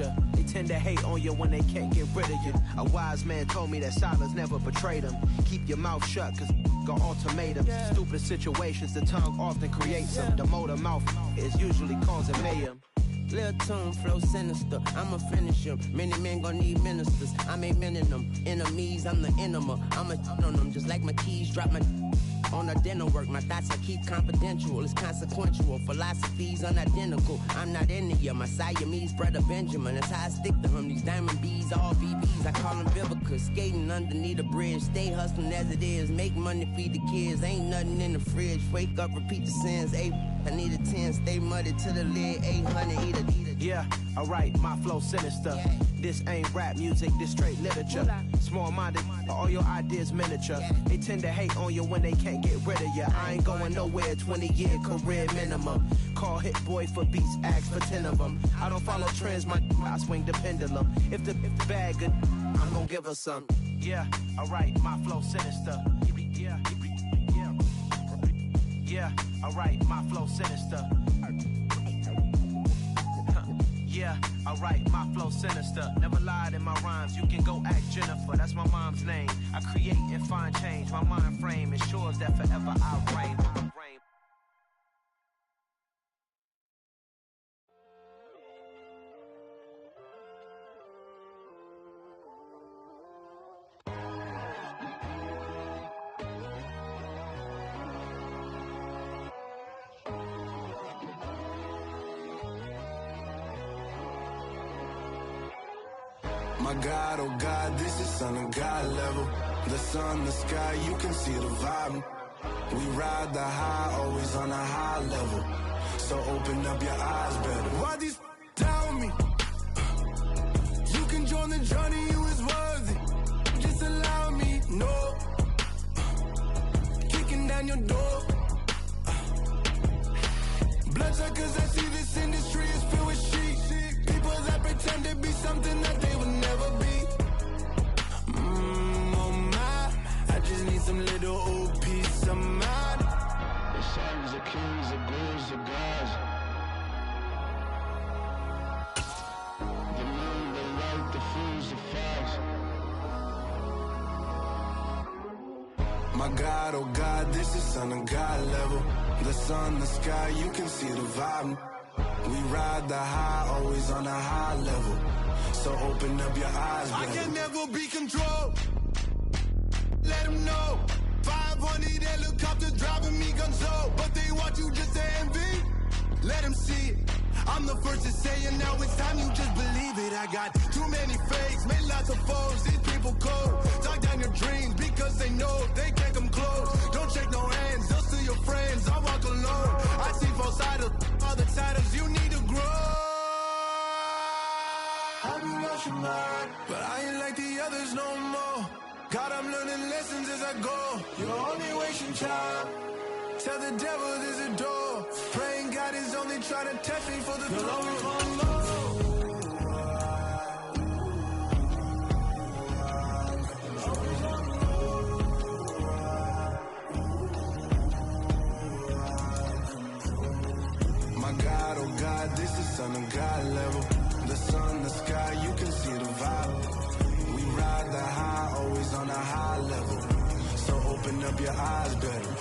literature. They tend to hate on you when they can't get rid of you. A wise man told me that silence never betrayed him. Keep your mouth shut, cause got ultimatums. Stupid situations, the tongue often creates them. The motor mouth is usually causing mayhem. Lil' tune, flow sinister, I'ma finish him. Many men gon' need ministers, I'm a men in them. Enemies, I'm the enema, I'ma on them. Just like my keys, drop my on a dinner work. My thoughts I keep confidential, it's consequential. Philosophies unidentical, I'm not into ya. My Siamese brother Benjamin, that's how I stick to him. These diamond bees, all BBs, I call them Vivica. Skating underneath a bridge, stay hustling as it is. Make money, feed the kids, ain't nothing in the fridge. Wake up, repeat the sins, I need a 10, stay muddy to the lid, 800, eat a. Yeah, alright, my flow sinister. This ain't rap music, this straight literature. Small-minded, all your ideas miniature. They tend to hate on you when they can't get rid of you. I ain't going nowhere, 20-year career minimum. Call Hit Boy for beats, ask for 10 of them. I don't follow trends, I swing the pendulum. If the bag good, I'm gonna give her some. Yeah, alright, my flow sinister. Yeah, alright, my flow sinister. Yeah, alright, my flow sinister. Never lied in my rhymes, you can go ask Jennifer. That's my mom's name. I create and find change. My mind frame ensures that forever I reign. My God, oh God, this is Son of God level. The sun, the sky, you can see the vibe. We ride the high, always on a high level. So open up your eyes better. Why these tell me? You can join the journey, you is worthy. Just allow me, no. Kicking down your door. Bloodsuckers, I see this industry is filled with sheep. People that pretend to be something that they would never be. Oh my, I just need some little old peace of mind. The sons of kings, the ghouls, the gods. The moon, the light, the fools, the facts. My God, oh God, this is Son of God level. The sun, the sky, you can see the vibe. We ride the high, always on a high level. So open up your eyes, baby. I can never be controlled. Let them know. 500 helicopters driving me gunso. But they want you just to envy. Let them see it. I'm the first to say it, now it's time you just believe it. I got too many fakes, made lots of foes. These people cold. Talk down your dreams because they know they can't come close. Don't shake no hands, they'll steal your friends. I walk alone. I see false idols, other titles, you need to grow. I've been rushing mine, but I ain't like the others no more. God, I'm learning lessons as I go. You're only wasting time. Tell the devil there's a door. Praying God is only trying to test me for the throne. My God, oh God, this is Son of God level. The sun, the sky, you can see the vibe. We ride the high, always on a high level. So open up your eyes better.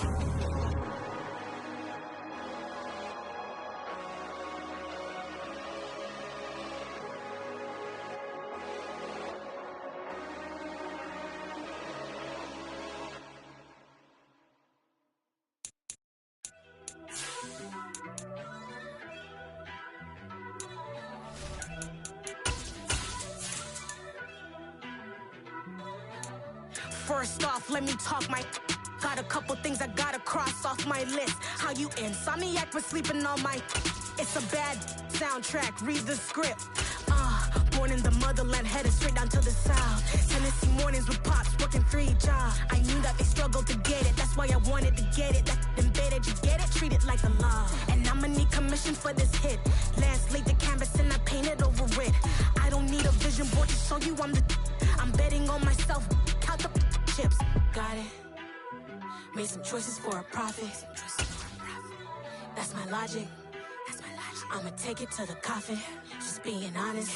First off, let me talk my... Got a couple things I gotta cross off my list. How you insomniac for sleeping on my... It's a bad soundtrack, read the script. Born in the motherland, headed straight down to the south. Tennessee mornings with pops, working 3 jobs. I knew that they struggled to get it, that's why I wanted to get it. That embedded, you get it, treat it like a law. And I'ma need commission for this hit. Lance laid the canvas and I painted over it. I don't need a vision board to show you I'm the... I'm betting on myself, count the chips. Got it. Made some choices for a profit. That's my logic. That's my logic. I'ma take it to the coffin, just being honest.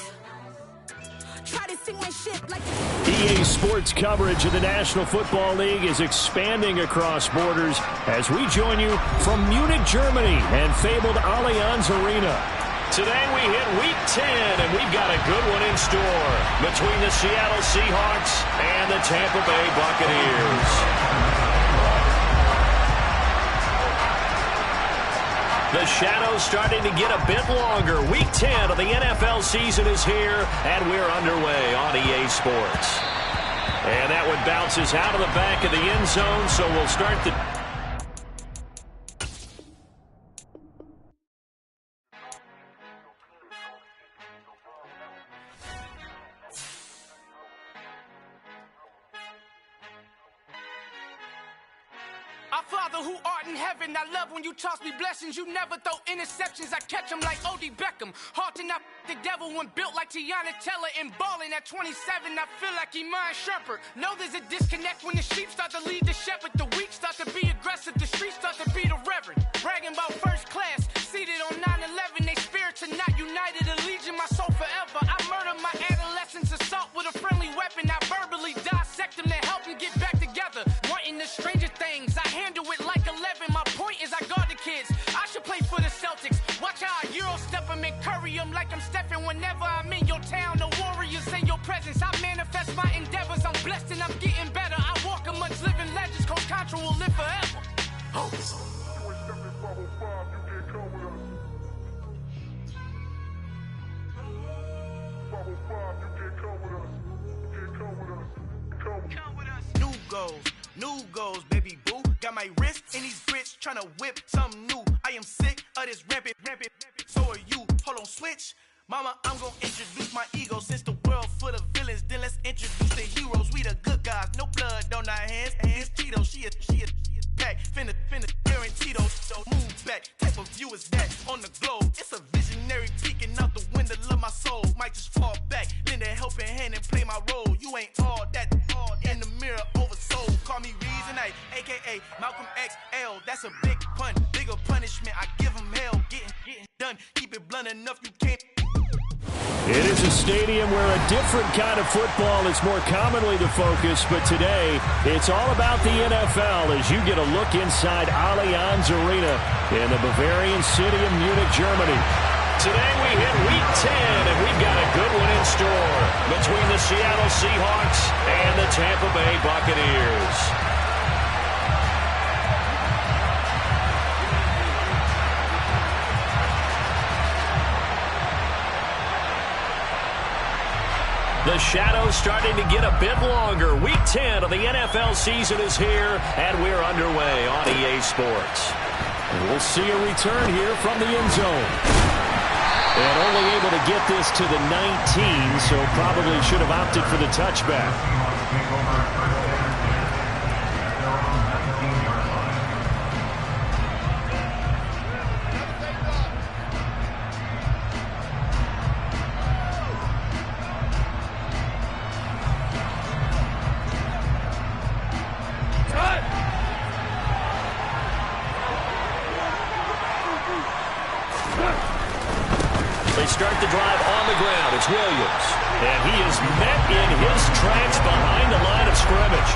Try to sing my shit like EA Sports coverage of the National Football League is expanding across borders as we join you from Munich, Germany and fabled Allianz Arena. Today we hit Week 10, and we've got a good one in store between the Seattle Seahawks and the Tampa Bay Buccaneers. The shadow's starting to get a bit longer. Week 10 of the NFL season is here, and we're underway on EA Sports. And that one bounces out of the back of the end zone, so we'll start the... Our Father who art in heaven, I love when you toss me blessings. You never throw interceptions, I catch them like O.D. Beckham. Hard to not the devil when built like Tiana Teller and balling at 27. I feel like Iman Shumpert. Know there's a disconnect when the sheep start to lead the shepherd. The weak start to be aggressive, the streets start to be the reverend. Bragging about first class, seated on 9/11. They spirits are not united, a legion, my soul forever. I murder my adolescence, assault with a friendly weapon. I verbally dissect them to help them get back together. Wanting the stranger things, I handle it like 11. My point is I guard the kids. I should play for the Celtics. Watch how I Euro step them and curry them like I'm Stephen. Whenever I'm in your town, the Warriors in your presence. I manifest my endeavors. I'm blessed and I'm getting better. I walk amongst living legends. Coach Contra will live forever. Oh. New goals, baby boo. Got my wrist in these grits, tryna whip something new. I am sick of this rampant. So are you. Hold on, switch. Mama, I'm gonna introduce my ego. Since the world full of villains, then let's introduce the heroes. We the good guys, no blood on our hands. Hands Cheetos, she a pack. Finna, guarantee those. So move back. Type of view is that on the globe? It's a visionary peeking out the window of my soul. Might just fall back, lend a helping hand and play my role. You ain't all that in the mirror oversold. Call me Reason A, aka Malcolm XL. That's a big pun, bigger punishment. I give him hell, getting done. Keep it blunt enough, you can't. It is a stadium where a different kind of football is more commonly the focus, but today it's all about the NFL as you get a look inside Allianz Arena in the Bavarian city of Munich, Germany. Today we hit Week 10, and we've got a good one in store between the Seattle Seahawks and the Tampa Bay Buccaneers. The shadow's starting to get a bit longer. Week 10 of the NFL season is here, and we're underway on EA Sports. And we'll see a return here from the end zone. And only able to get this to the 19, so probably should have opted for the touchback. They start the drive on the ground. It's Williams. And he is met in his tracks behind the line of scrimmage.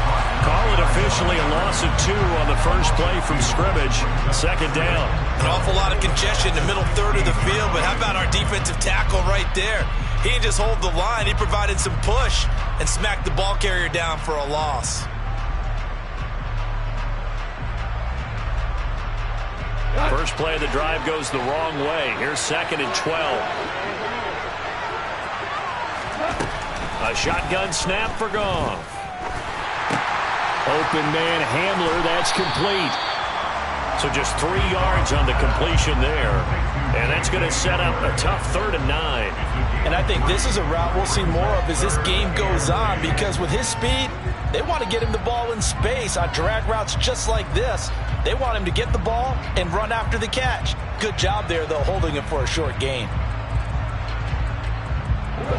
Call it officially a loss of 2 on the first play from scrimmage. Second down. An awful lot of congestion in the middle third of the field, but how about our defensive tackle right there? He didn't just hold the line. He provided some push and smacked the ball carrier down for a loss. First play of the drive goes the wrong way. Here's 2nd and 12. A shotgun snap for Goff. Open man Hamler, that's complete. So just 3 yards on the completion there. And that's going to set up a tough 3rd and 9. And I think this is a route we'll see more of as this game goes on, because with his speed, they want to get him the ball in space on drag routes just like this. They want him to get the ball and run after the catch. Good job there, though, holding him for a short gain.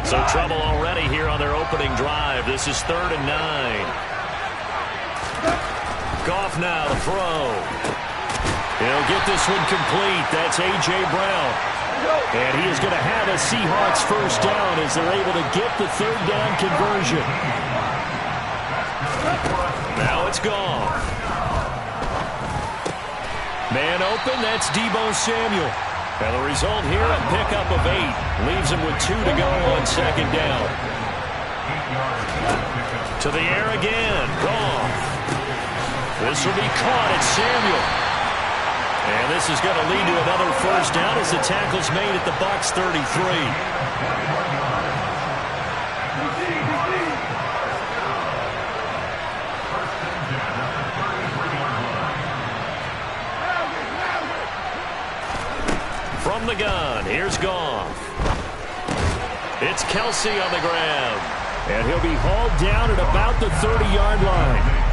So trouble already here on their opening drive. This is 3rd and 9. Goff now to throw. He'll get this one complete. That's A.J. Brown. And he is going to have a Seahawks first down as they're able to get the third down conversion. Now it's gone. Man open, that's Deebo Samuel. And the result here, a pickup of 8. Leaves him with 2 to go on second down. To the air again. Goff. This will be caught at Samuel. And this is going to lead to another first down as the tackle's made at the Bucs 33. From the gun, here's Goff. It's Kelsey on the ground. And he'll be hauled down at about the 30-yard line.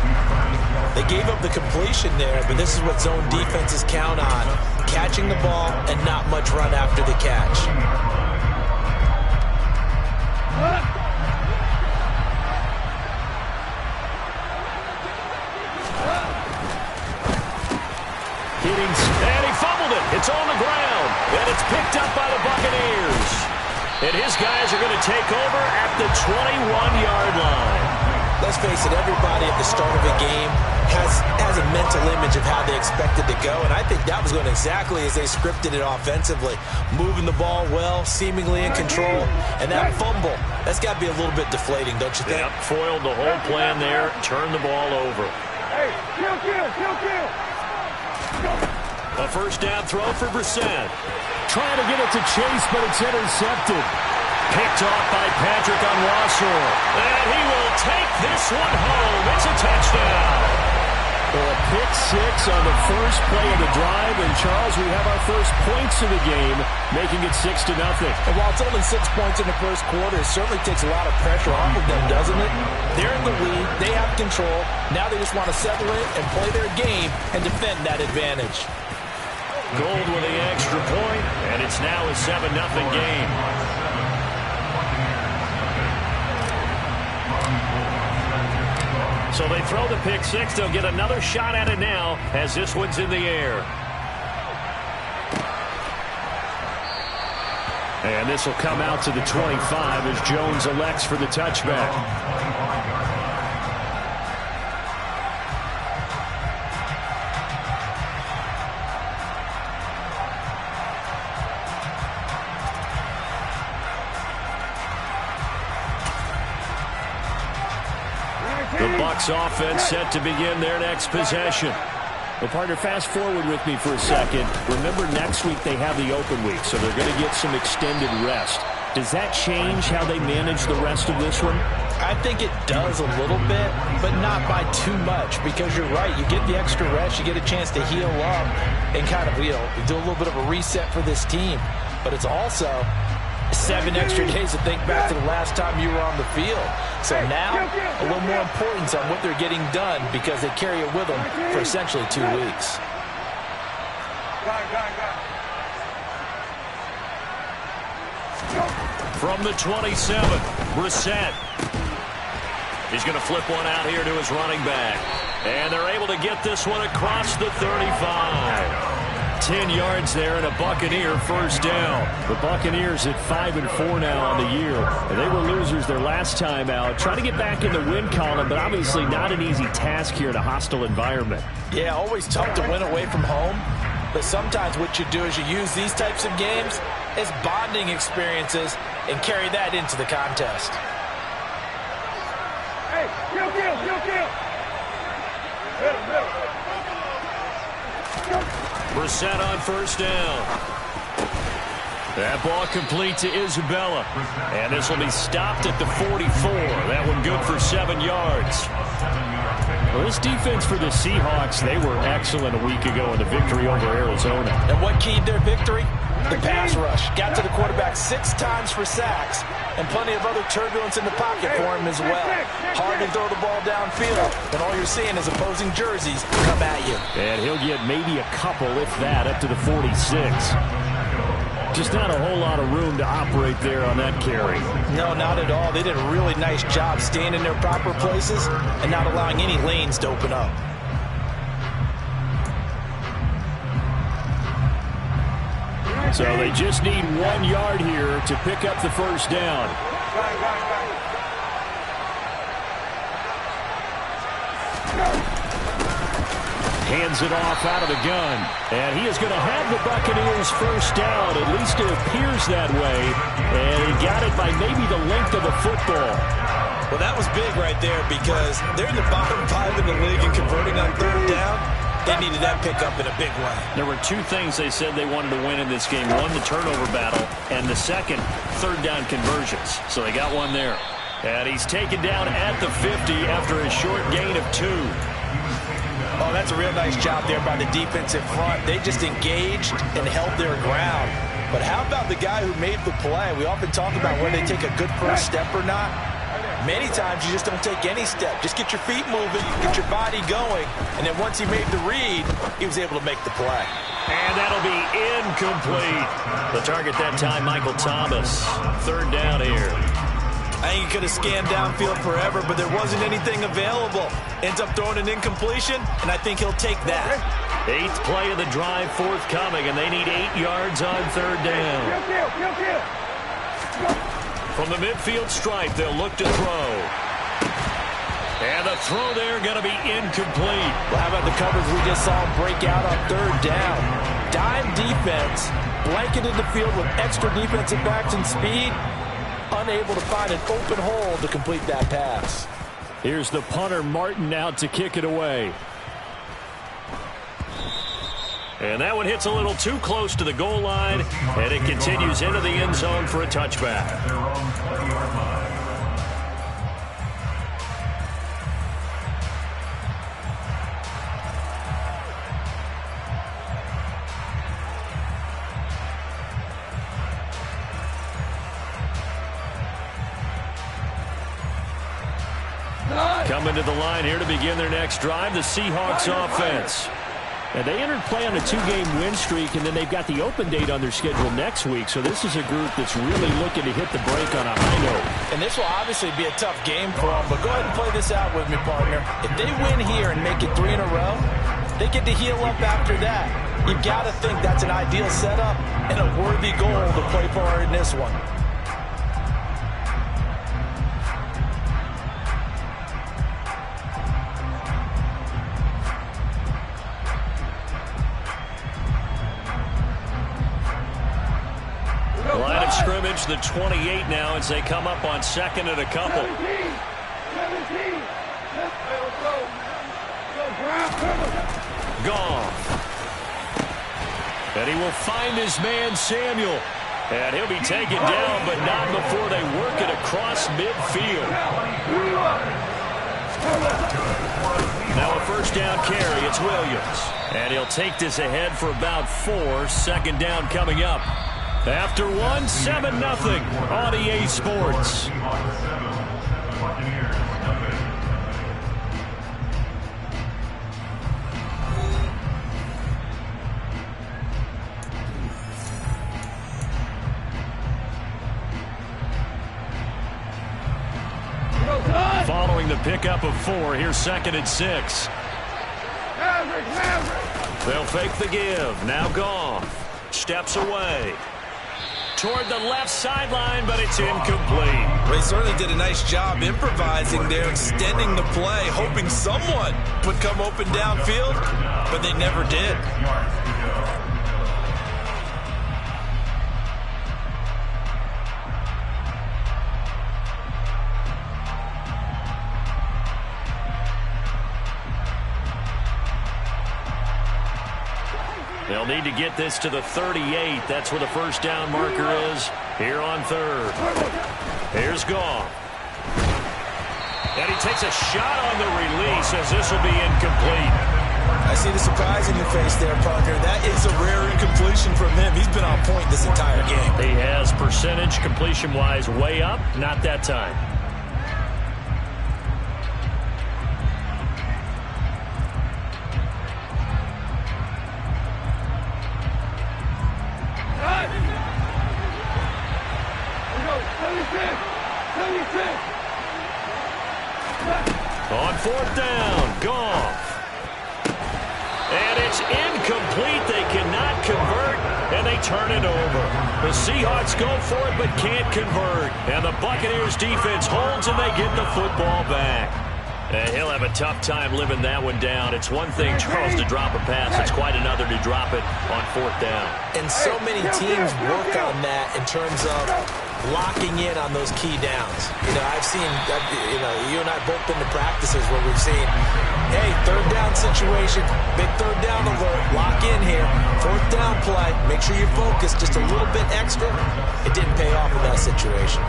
They gave up the completion there, but this is what zone defenses count on. Catching the ball and not much run after the catch. And he fumbled it. It's on the ground. And it's picked up by the Buccaneers. And his guys are going to take over at the 21-yard line. Let's face it, everybody at the start of a game has a mental image of how they expect it to go, and I think that was going exactly as they scripted it offensively. Moving the ball well, seemingly in control, and that fumble, that's got to be a little bit deflating, don't you think? Yep, foiled the whole plan there, turned the ball over. Hey, kill. A first down throw for Brissett. Trying to get it to Chase, but it's intercepted. Picked off by Patrick Onwuasor. And he will take this one home. It's a touchdown. Well, a pick 6 on the first play of the drive. And, Charles, we have our first points of the game, making it 6-0. And while it's only 6 points in the first quarter, it certainly takes a lot of pressure off of them, doesn't it? They're in the lead. They have control. Now they just want to settle it and play their game and defend that advantage. Gold with the extra point, and it's now a 7-0 game. So they throw the pick 6. They'll get another shot at it now as this one's in the air. And this will come out to the 25 as Jones elects for the touchback. The Bucs offense set to begin their next possession. Well, partner, fast forward with me for a second. Remember, next week they have the open week, so they're going to get some extended rest. Does that change how they manage the rest of this one? I think it does a little bit, but not by too much, because you're right. You get the extra rest, you get a chance to heal up and kind of, do a little bit of a reset for this team. But it's also 7 extra days to think back to the last time you were on the field. So now, a little more importance on what they're getting done because they carry it with them for essentially 2 weeks. From the 27, Brissett. He's going to flip one out here to his running back. And they're able to get this one across the 35. 10 yards there and a Buccaneer first down. The Buccaneers at 5-4 now on the year. And they were losers their last time out. Trying to get back in the win column, but obviously not an easy task here in a hostile environment. Yeah, always tough to win away from home. But sometimes what you do is you use these types of games as bonding experiences and carry that into the contest. Hey, kill. Brissett on first down. That ball complete to Isabella. And this will be stopped at the 44. That one good for 7 yards. Well, this defense for the Seahawks, they were excellent a week ago in the victory over Arizona. And what keyed their victory? The pass rush. Got to the quarterback 6 times for sacks, and plenty of other turbulence in the pocket for him as well. Hard to throw the ball downfield, and all you're seeing is opposing jerseys come at you. And he'll get maybe a couple, if that, up to the 46. Just not a whole lot of room to operate there on that carry. No, not at all. They did a really nice job staying in their proper places and not allowing any lanes to open up. So they just need 1 yard here to pick up the first down. Hands it off out of the gun. And he is going to have the Buccaneers first down. At least it appears that way. And he got it by maybe the length of a football. Well, that was big right there because they're in the bottom 5 in the league and converting on third down. They needed that pickup in a big way. There were 2 things they said they wanted to win in this game. One, the turnover battle, and the second, third down conversions. So they got one there. And he's taken down at the 50 after a short gain of 2. Oh, that's a real nice job there by the defensive front. They just engaged and held their ground. But how about the guy who made the play? We often talk about whether they take a good first step or not. Many times you just don't take any step. Just get your feet moving, get your body going, and then once he made the read, he was able to make the play. And that'll be incomplete. The target that time, Michael Thomas. Third down here. I think he could have scanned downfield forever, but there wasn't anything available. Ends up throwing an incompletion, and I think he'll take that. 8th play of the drive forthcoming, and they need 8 yards on third down. From the midfield stripe, they'll look to throw. And the throw there going to be incomplete. Well, how about the coverage we just saw break out on third down? Dime defense, blanketed the field with extra defensive backs and speed. Unable to find an open hole to complete that pass. Here's the punter, Martin, out to kick it away. And that one hits a little too close to the goal line, and it continues into the end zone for a touchback. Coming to the line here to begin their next drive, the Seahawks offense. And they entered play on a 2-game win streak, and then they've got the open date on their schedule next week. So this is a group that's really looking to hit the break on a high note. And this will obviously be a tough game for them, but go ahead and play this out with me, partner. If they win here and make it 3 in a row, they get to heal up after that. You've got to think that's an ideal setup and a worthy goal to play for in this one. Line of scrimmage, the 28 now, as they come up on second and a couple. 17. Goff. And he will find his man, Samuel. And he'll be taken down, but not before they work it across midfield. Now a first down carry, it's Williams. And he'll take this ahead for about 4. Second down coming up. After 1, 7-0 on EA Sports. Following the pickup of 4, here's 2nd and 6. They'll fake the give. Now Goff steps away toward the left sideline, but it's incomplete. They certainly did a nice job improvising there, extending the play, hoping someone would come open downfield, but they never did. They'll need to get this to the 38. That's where the first down marker is here on third. Here's Goff. And he takes a shot on the release as this will be incomplete. I see the surprise in your face there, partner. That is a rare incompletion from him. He's been on point this entire game. He has percentage completion-wise way up. Not that time. On 4th down, Goff. And it's incomplete. They cannot convert. and they turn it over. The Seahawks go for it but can't convert. And the Buccaneers defense holds and they get the football back. And he'll have a tough time living that one down. It's one thing, Charles, to drop a pass. It's quite another to drop it on 4th down. And so many teams work on that in terms of locking in on those key downs. I've seen, you and I both been to practices where we've seen, hey, 3rd down situation, big 3rd down alert, lock in here, 4th down play, make sure you're focused just a little bit extra. It didn't pay off in that situation.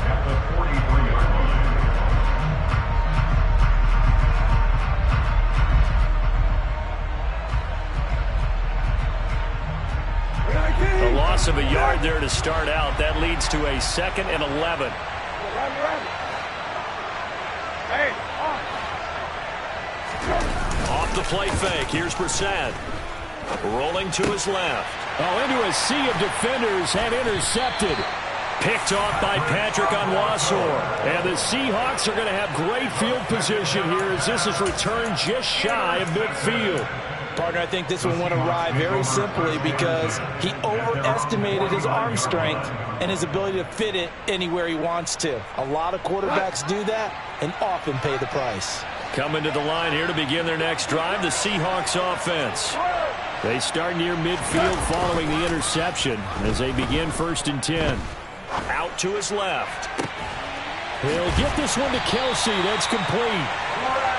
A loss of a yard there to start out. That leads to a 2nd and 11. Off the play fake. Here's Brissett. Rolling to his left. Into a sea of defenders and intercepted. Picked off by Patrick Onwuasor. And the Seahawks are going to have great field position here as this is returned just shy of midfield. Partner, I think this one went awry very simply because he overestimated his arm strength and his ability to fit it anywhere he wants to. A lot of quarterbacks do that and often pay the price. Coming to the line here to begin their next drive, the Seahawks offense. They start near midfield following the interception as they begin 1st and 10. Out to his left. He'll get this one to Kelsey. That's complete.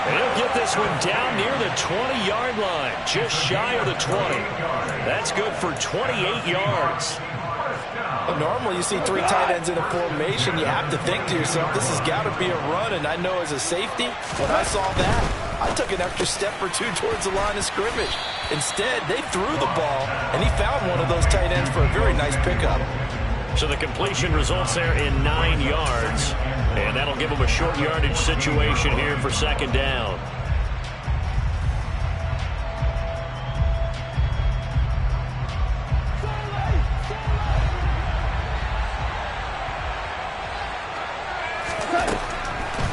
He'll get this one down near the 20-yard line, just shy of the 20. That's good for 28 yards. Well, normally you see 3 tight ends in a formation. You have to think to yourself, this has got to be a run. And I know as a safety, when I saw that, I took an extra step or 2 towards the line of scrimmage. Instead, they threw the ball, and he found one of those tight ends for a very nice pickup. So the completion results there in 9 yards. And that'll give them a short yardage situation here for 2nd down.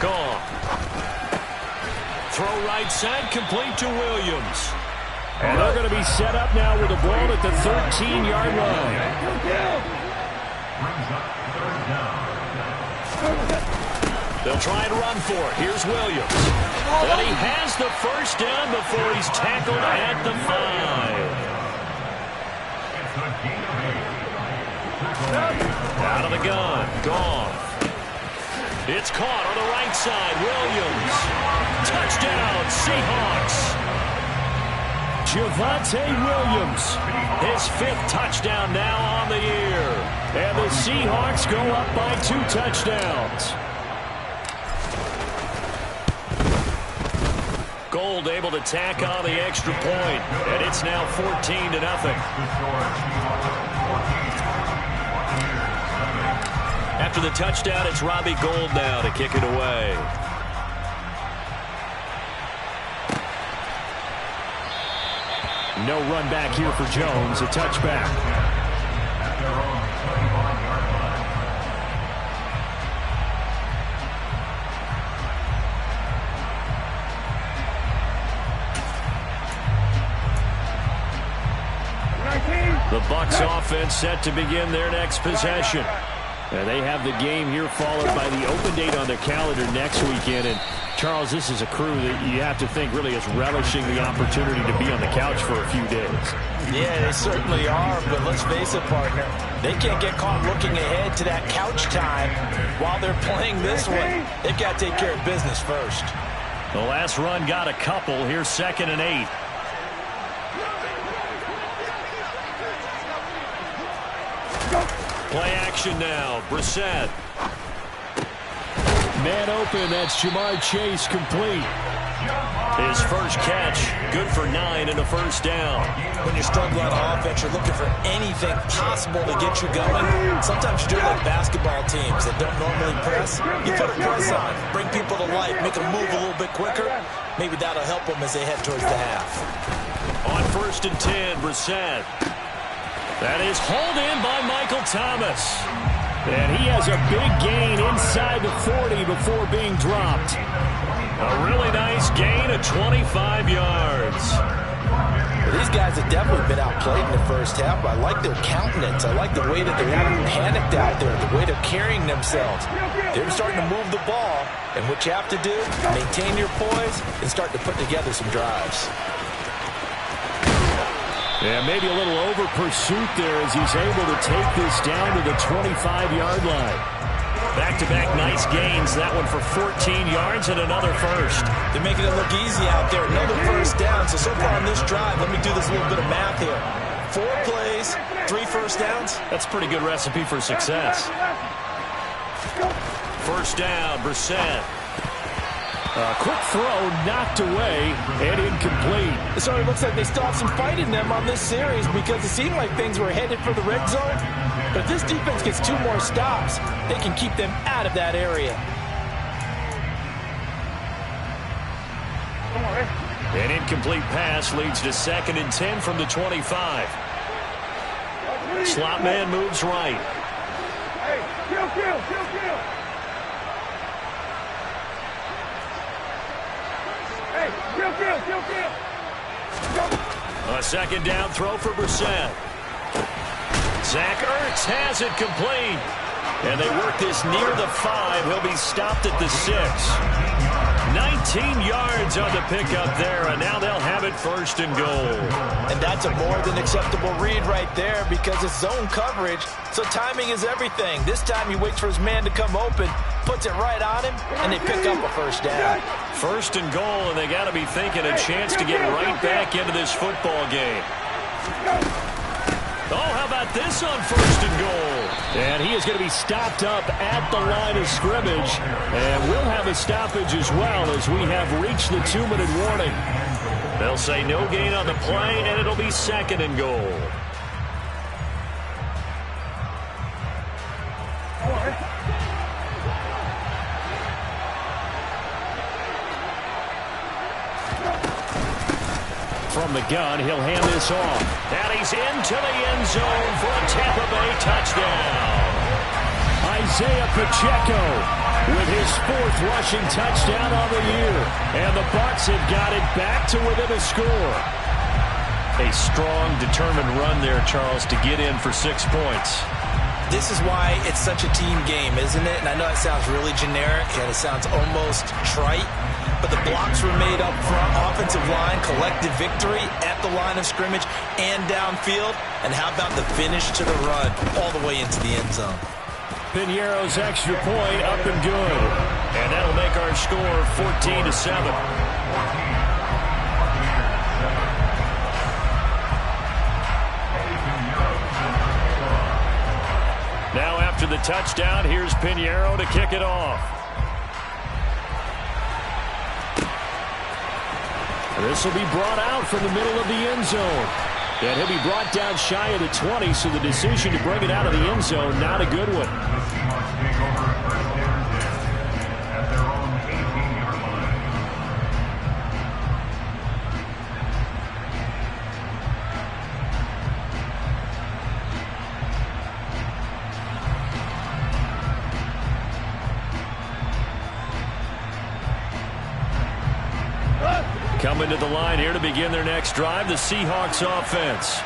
Gone. Throw right side, complete to Williams. And they're going to be set up now with the ball at the 13-yard line. They'll try and run for it. Here's Williams. And he has the 1st down before he's tackled at the 5. Out of the gun. Gone. It's caught on the right side. Williams. Touchdown, Seahawks. Javonte Williams. His 5th touchdown now on the year. And the Seahawks go up by 2 touchdowns. Gold able to tack on the extra point, and it's now 14-0. After the touchdown, it's Robbie Gould now to kick it away. No run back here for Jones, a touchback. The Bucs offense set to begin their next possession. And they have the game here followed by the open date on their calendar next weekend. And Charles, this is a crew that you have to think really is relishing the opportunity to be on the couch for a few days. Yeah, they certainly are, but let's face it, partner. They can't get caught looking ahead to that couch time while they're playing this one. They've got to take care of business first. The last run got a couple. Here's 2nd and 8. Play action now. Brissett. Man open. That's Jamar Chase complete. His first catch. Good for 9 and a 1st down. When you're struggling on offense, you're looking for anything possible to get you going. Sometimes you do like basketball teams that don't normally press. You put a press on, bring people to life, make them move a little bit quicker. Maybe that'll help them as they head towards the half. On 1st and 10, Brissett. That is hauled in by Michael Thomas. And he has a big gain inside the 40 before being dropped. A really nice gain of 25 yards. Well, these guys have definitely been outplayed in the first half, but I like their countenance. I like the way that they're not panicked out there, the way they're carrying themselves. They're starting to move the ball, and what you have to do, maintain your poise and start to put together some drives. Yeah, maybe a little over pursuit there as he's able to take this down to the 25-yard line. Back-to-back nice gains. That one for 14 yards and another first. They're making it look easy out there. Another first down. So far on this drive, let me do this little bit of math here. 4 plays, 3 first downs. That's a pretty good recipe for success. First down, Brissett. Quick throw, knocked away, and incomplete. So it looks like they still have some fight in them on this series because it seemed like things were headed for the red zone. But if this defense gets 2 more stops, they can keep them out of that area. An incomplete pass leads to 2nd and 10 from the 25. Slot man moves right. Hey, kill. Hey, kill. A 2nd down throw for Brissett. Zach Ertz has it complete. And they work this near the 5. He'll be stopped at the 6. 19 yards on the pickup there, and now they'll have it 1st and goal. And that's a more than acceptable read right there because it's zone coverage, so timing is everything. This time he waits for his man to come open, puts it right on him, and they pick up a first down. 1st and goal, and they got to be thinking a chance to get right back into this football game. Oh, how about this on 1st and goal? And he is going to be stopped up at the line of scrimmage. And we'll have a stoppage as well as we have reached the 2-minute warning. They'll say no gain on the play, and it'll be 2nd and goal. From the gun, he'll hand this off. And he's into the end zone for a Tampa Bay touchdown. Isaiah Pacheco with his 4th rushing touchdown on the year. And the Bucs have got it back to within a score. A strong, determined run there, Charles, to get in for 6 points. This is why it's such a team game, isn't it? And I know it sounds really generic and it sounds almost trite. But the blocks were made up front, offensive line, collective victory at the line of scrimmage and downfield. And how about the finish to the run all the way into the end zone? Piñeiro's extra point up and good. And that'll make our score 14-7. Now after the touchdown, here's Piñeiro to kick it off. This will be brought out from the middle of the end zone. And he'll be brought down shy of the 20, so the decision to bring it out of the end zone, not a good one. Coming to the line here to begin their next drive, the Seahawks offense.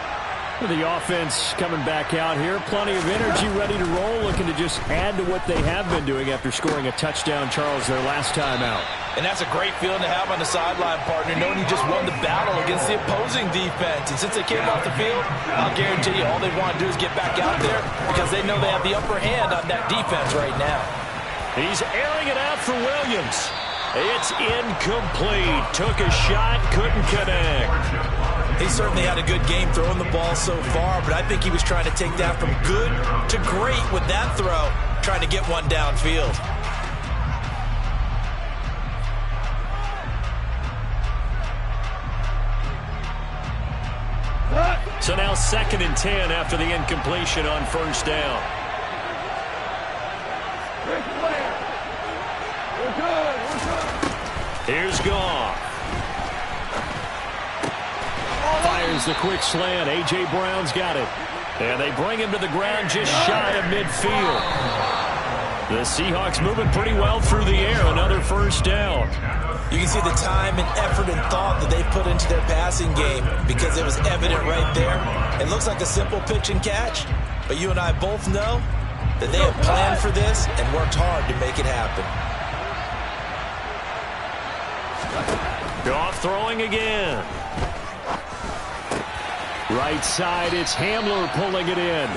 The offense coming back out here. Plenty of energy, ready to roll, looking to just add to what they have been doing after scoring a touchdown, Charles, their last time out. And that's a great feeling to have on the sideline, partner, knowing you just won the battle against the opposing defense. And since they came off the field, I'll guarantee you all they want to do is get back out there because they know they have the upper hand on that defense right now. He's airing it out for Williams. It's incomplete. Took a shot, couldn't connect. He certainly had a good game throwing the ball so far, but I think he was trying to take that from good to great with that throw, trying to get one downfield. So now 2nd and 10 after the incompletion on 1st down. Here's Goff. Fires the quick slant. A.J. Brown's got it. And they bring him to the ground just shy of midfield. The Seahawks moving pretty well through the air. Another first down. You can see the time and effort and thought that they put into their passing game because it was evident right there. It looks like a simple pitch and catch, but you and I both know that they have planned for this and worked hard to make it happen. Goff throwing again. Right side, it's Hamler pulling it in.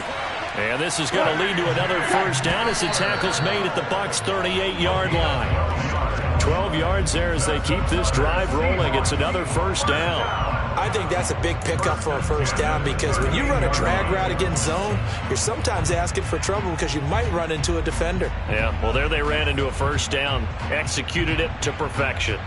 And this is going to lead to another first down as the tackle's made at the Bucs' 38-yard line. 12 yards there as they keep this drive rolling. It's another first down. I think that's a big pickup for a first down because when you run a drag route against zone, you're sometimes asking for trouble because you might run into a defender. Yeah, well, there they ran into a first down, executed it to perfection.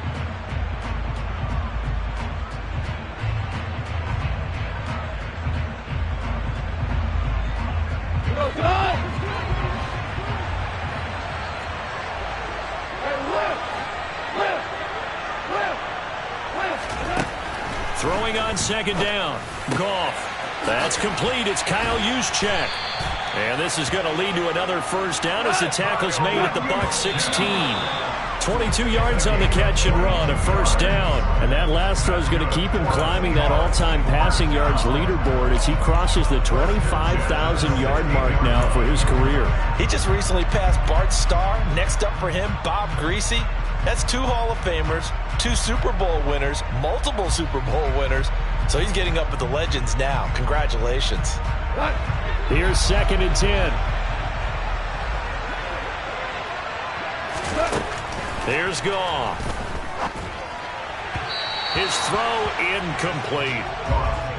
Throwing on second down. Goff. That's complete. It's Kyle Juszczyk. And this is going to lead to another first down as the tackle's made at the Bucs 16. 22 yards on the catch and run, a first down. And that last throw is going to keep him climbing that all-time passing yards leaderboard as he crosses the 25,000-yard mark now for his career. He just recently passed Bart Starr. Next up for him, Bob Greasy. That's 2 Hall of Famers, 2 Super Bowl winners, multiple Super Bowl winners. So he's getting up with the legends now. Congratulations. Here's 2nd and 10. Here's Goff. His throw incomplete.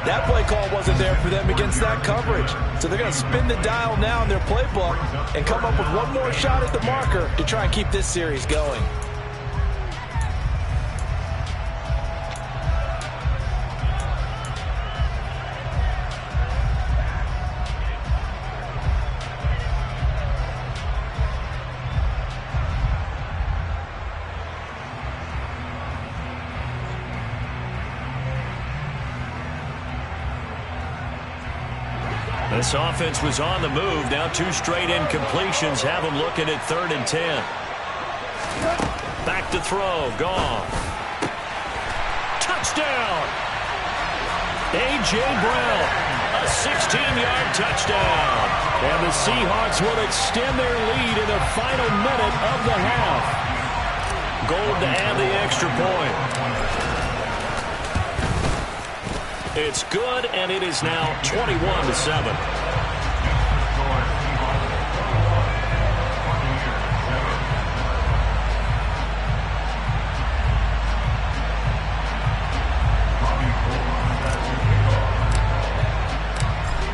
That play call wasn't there for them against that coverage. So they're going to spin the dial now in their playbook and come up with one more shot at the marker to try and keep this series going. This offense was on the move. Now 2 straight incompletions have them looking at 3rd and 10. Back to throw. Goff. Touchdown. A.J. Brown. A 16-yard touchdown. And the Seahawks will extend their lead in the final minute of the half. Gold to add the extra point. It's good, and it is now 21-7.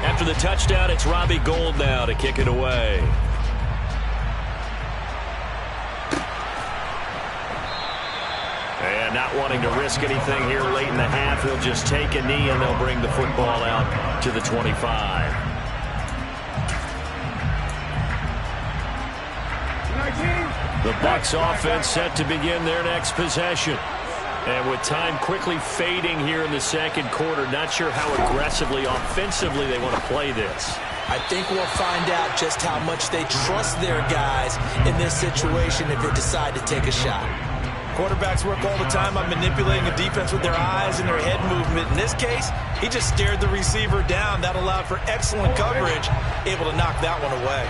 After the touchdown, it's Robbie Gould now to kick it away. And not wanting to risk anything here late in the half, he'll just take a knee and they'll bring the football out to the 25. The Bucs offense set to begin their next possession. And with time quickly fading here in the second quarter, not sure how aggressively, offensively they want to play this. I think we'll find out just how much they trust their guys in this situation if they decide to take a shot. Quarterbacks work all the time on manipulating a defense with their eyes and their head movement. In this case, he just stared the receiver down. That allowed for excellent coverage, able to knock that one away.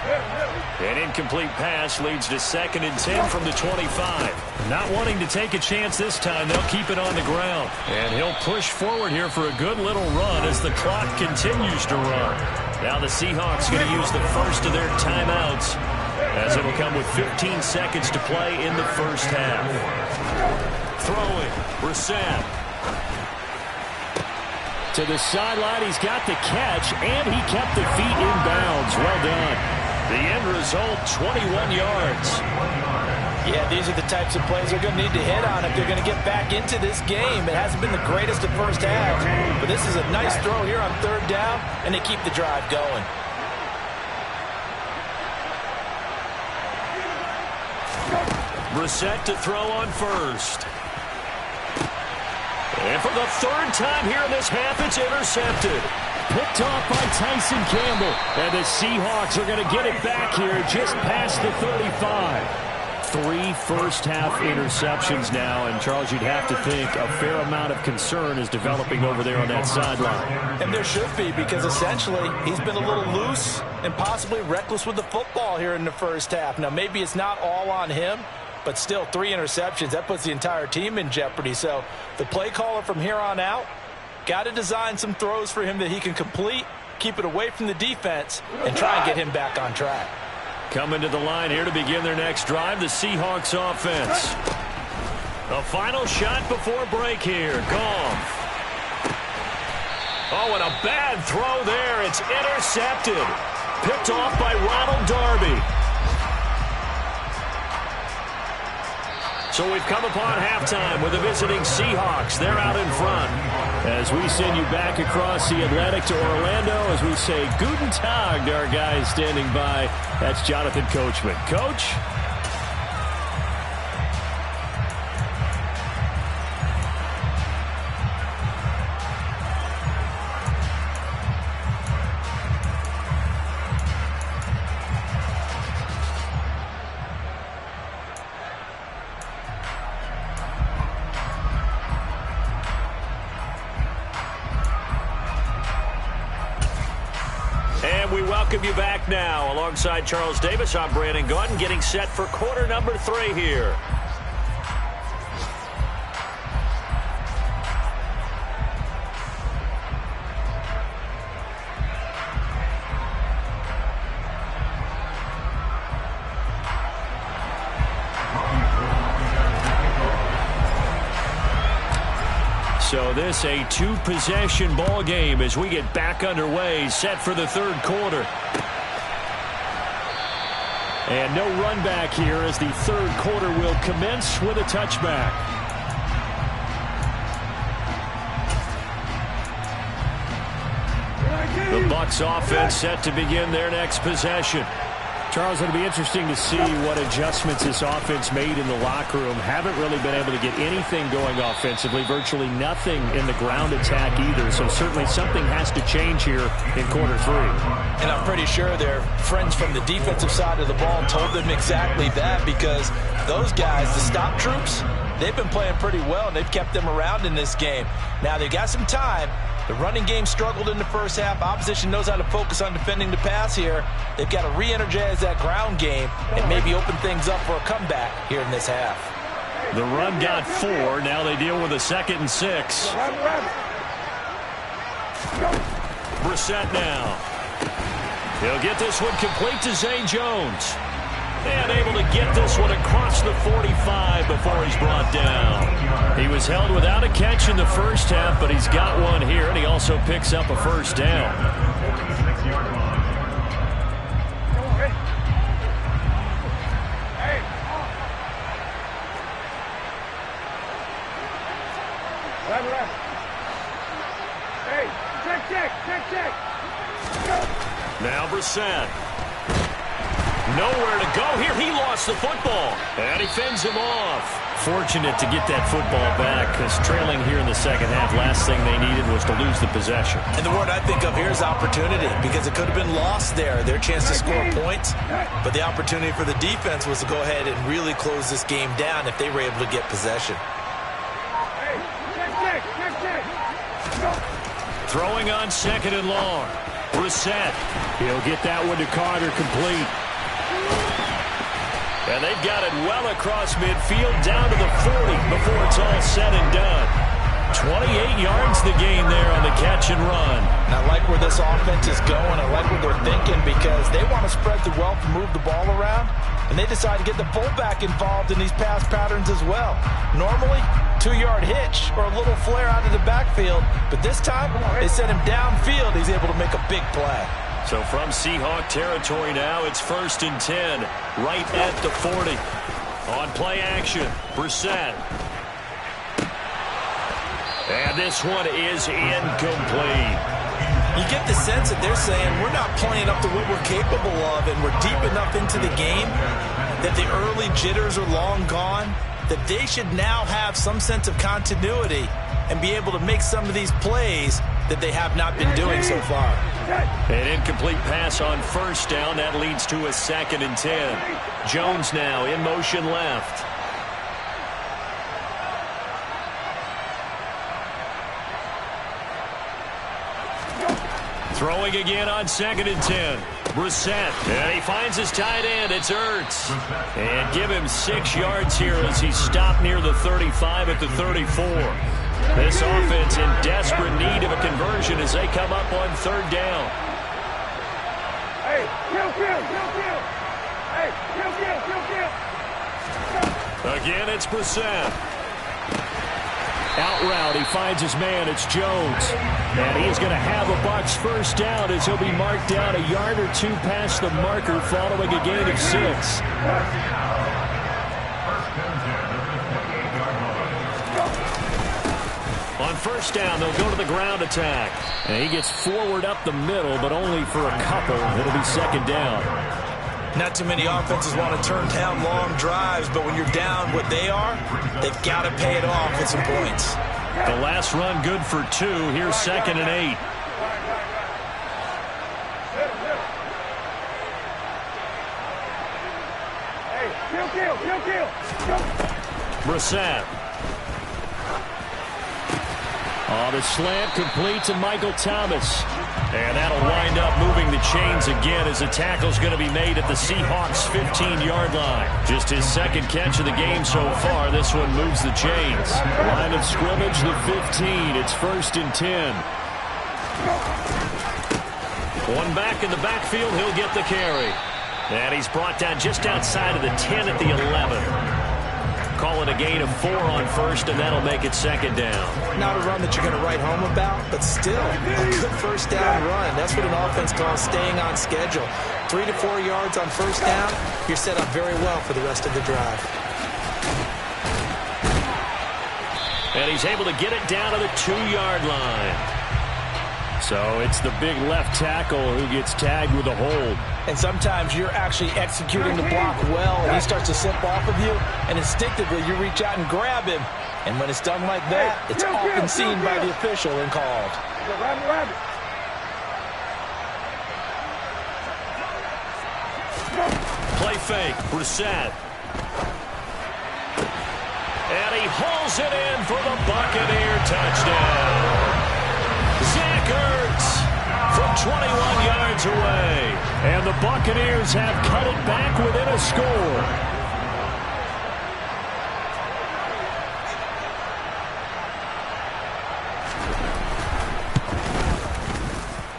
An incomplete pass leads to 2nd and 10 from the 25. Not wanting to take a chance this time, they'll keep it on the ground. And he'll push forward here for a good little run as the clock continues to run. Now the Seahawks going to use the first of their timeouts, as it'll come with 15 seconds to play in the first half. Throwing, Brissett. To the sideline, he's got the catch, and he kept the feet in bounds. Well done. The end result, 21 yards. Yeah, these are the types of plays they're going to need to hit on if they're going to get back into this game. It hasn't been the greatest of first halves, but this is a nice throw here on 3rd down, and they keep the drive going. Brissett to throw on first. And for the 3rd time here in this half, it's intercepted. picked off by Tyson Campbell. And the Seahawks are going to get it back here just past the 35. 3 first-half interceptions now, and Charles, you'd have to think a fair amount of concern is developing over there on that sideline. And there should be, because essentially he's been a little loose and possibly reckless with the football here in the first half. Now, maybe it's not all on him, but still 3 interceptions. That puts the entire team in jeopardy. So the play caller from here on out got to design some throws for him that he can complete, keep it away from the defense, and try and get him back on track. Coming to the line here to begin their next drive, the Seahawks offense. The final shot before break here. Goff. Oh, and a bad throw there. It's intercepted. Picked off by Ronald Darby. So we've come upon halftime with the visiting Seahawks. They're out in front. As we send you back across the Atlantic to Orlando, as we say Guten Tag to our guys standing by. That's Jonathan Coachman. Coach? Welcome you back now. Alongside Charles Davis, I'm Brandon Gaudin, getting set for quarter number 3 here. So this a 2-possession ball game as we get back underway, set for the 3rd quarter. And no run back here as the 3rd quarter will commence with a touchback. The Bucs offense set to begin their next possession. Charles, it'll be interesting to see what adjustments this offense made in the locker room. Haven't really been able to get anything going offensively, virtually nothing in the ground attack either. So certainly something has to change here in quarter 3. And I'm pretty sure their friends from the defensive side of the ball told them exactly that, because those guys, the stop troops, they've been playing pretty well, and they've kept them around in this game. Now, they've got some time. The running game struggled in the first half. Opposition knows how to focus on defending the pass here. They've got to re-energize that ground game and maybe open things up for a comeback here in this half. The run got 4. Now they deal with a 2nd and 6. Brissett now. He'll get this one complete to Zay Jones. And able to get this one across the 45 before he's brought down. He was held without a catch in the first half, but he's got one here, and he also picks up a first down. Check. Now Brissett. Nowhere to go here. He lost the football, and he fends him off. Fortunate to get that football back, because trailing here in the second half, last thing they needed was to lose the possession. And the word I think of here is opportunity, because it could have been lost there, their chance to score points. But the opportunity for the defense was to go ahead and really close this game down if they were able to get possession. Throwing on 2nd and long. Brissett. He'll get that one to Carter complete. And they've got it well across midfield down to the 40 before it's all said and done. 28 yards the gain there on the catch and run. And I like where this offense is going. I like what they're thinking, because they want to spread the wealth and move the ball around. And they decide to get the fullback involved in these pass patterns as well. Normally, 2-yard hitch or a little flare out of the backfield. But this time, they sent him downfield. He's able to make a big play. So from Seahawk territory now, it's 1st and 10, right at the 40. On play action, Brissett. And this one is incomplete. You get the sense that they're saying we're not playing up to what we're capable of, and we're deep enough into the game that the early jitters are long gone, that they should now have some sense of continuity and be able to make some of these plays that they have not been doing so far. An incomplete pass on first down. That leads to a 2nd and 10. Jones now in motion left. Throwing again on 2nd and 10. Brissett. And he finds his tight end. It's Ertz. And give him 6 yards here as he's stopped near the 35 at the 34. This offense in desperate need of a conversion as they come up on 3rd down. Hey, kill. Hey, kill. Again, it's Brissett. Out route, he finds his man. It's Jones. And he's going to have a Bucs first down as he'll be marked down a yard or 2 past the marker following a gain of 6. On first down, they'll go to the ground attack. And he gets forward up the middle, but only for a couple. It'll be 2nd down. Not too many offenses want to turn down long drives, but when you're down what they are, they've got to pay it off with some points. The last run good for 2. Here's 2nd and 8. Hey, kill. Brissett. Oh, the slant complete to Michael Thomas. And that'll wind up moving the chains again as the tackle's going to be made at the Seahawks' 15-yard line. Just his 2nd catch of the game so far. This one moves the chains. Line of scrimmage, the 15. It's 1st and 10. One back in the backfield. He'll get the carry. And he's brought down just outside of the 10 at the 11. Call it a gain of 4 on first, and that'll make it 2nd down. Not a run that you're going to write home about, but still a good first down run. That's what an offense calls staying on schedule. 3 to 4 yards on first down, you're set up very well for the rest of the drive. And he's able to get it down to the 2-yard line. So it's the big left tackle who gets tagged with a hold. And sometimes you're actually executing the block well, and he starts to slip off of you, and instinctively you reach out and grab him. And when it's done like that, it's often seen by the official and called. Play fake, Brissett. And he hauls it in for the Buccaneer touchdown. Zach Ertz from 21 yards away. And the Buccaneers have cut it back within a score.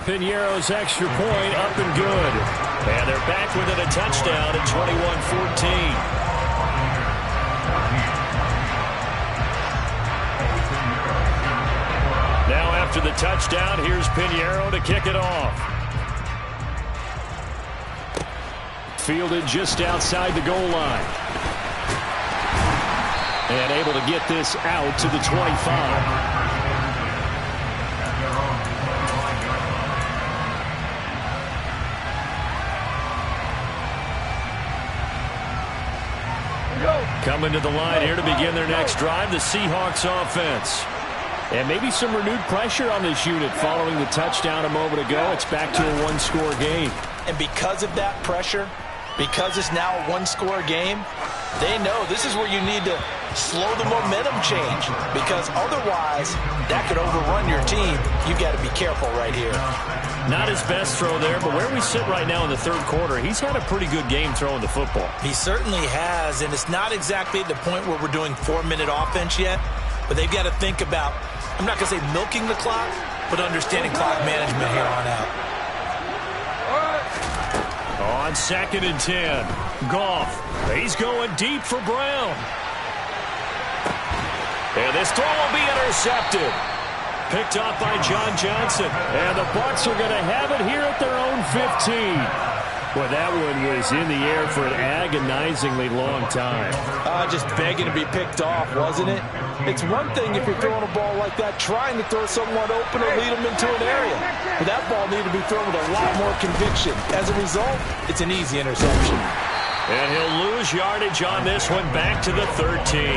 Piñeiro's extra point up and good. And they're back within a touchdown at 21-14. Now after the touchdown, here's Piñeiro to kick it off. Fielded just outside the goal line. And able to get this out to the 25. Coming to the line here to begin their next drive, the Seahawks offense. And maybe some renewed pressure on this unit following the touchdown a moment ago. It's back to a one-score game. And because of that pressure, because it's now a one-score game, they know this is where you need to slow the momentum change, because otherwise that could overrun your team. You got to be careful right here. Not his best throw there, but where we sit right now in the third quarter, he's had a pretty good game throwing the football. He certainly has, and it's not exactly the point where we're doing 4-minute offense yet, but they've got to think about, I'm not going to say milking the clock, but understanding clock management here on out. On 2nd and 10, Goff. He's going deep for Brown. And this throw will be intercepted. Picked off by John Johnson. And the Bucs are going to have it here at their own 15. Well, that one was in the air for an agonizingly long time. Just begging to be picked off, wasn't it? It's one thing if you're throwing a ball like that, trying to throw someone open or lead them into an area. But that ball needed to be thrown with a lot more conviction. As a result, it's an easy interception. And he'll lose yardage on this one back to the 13.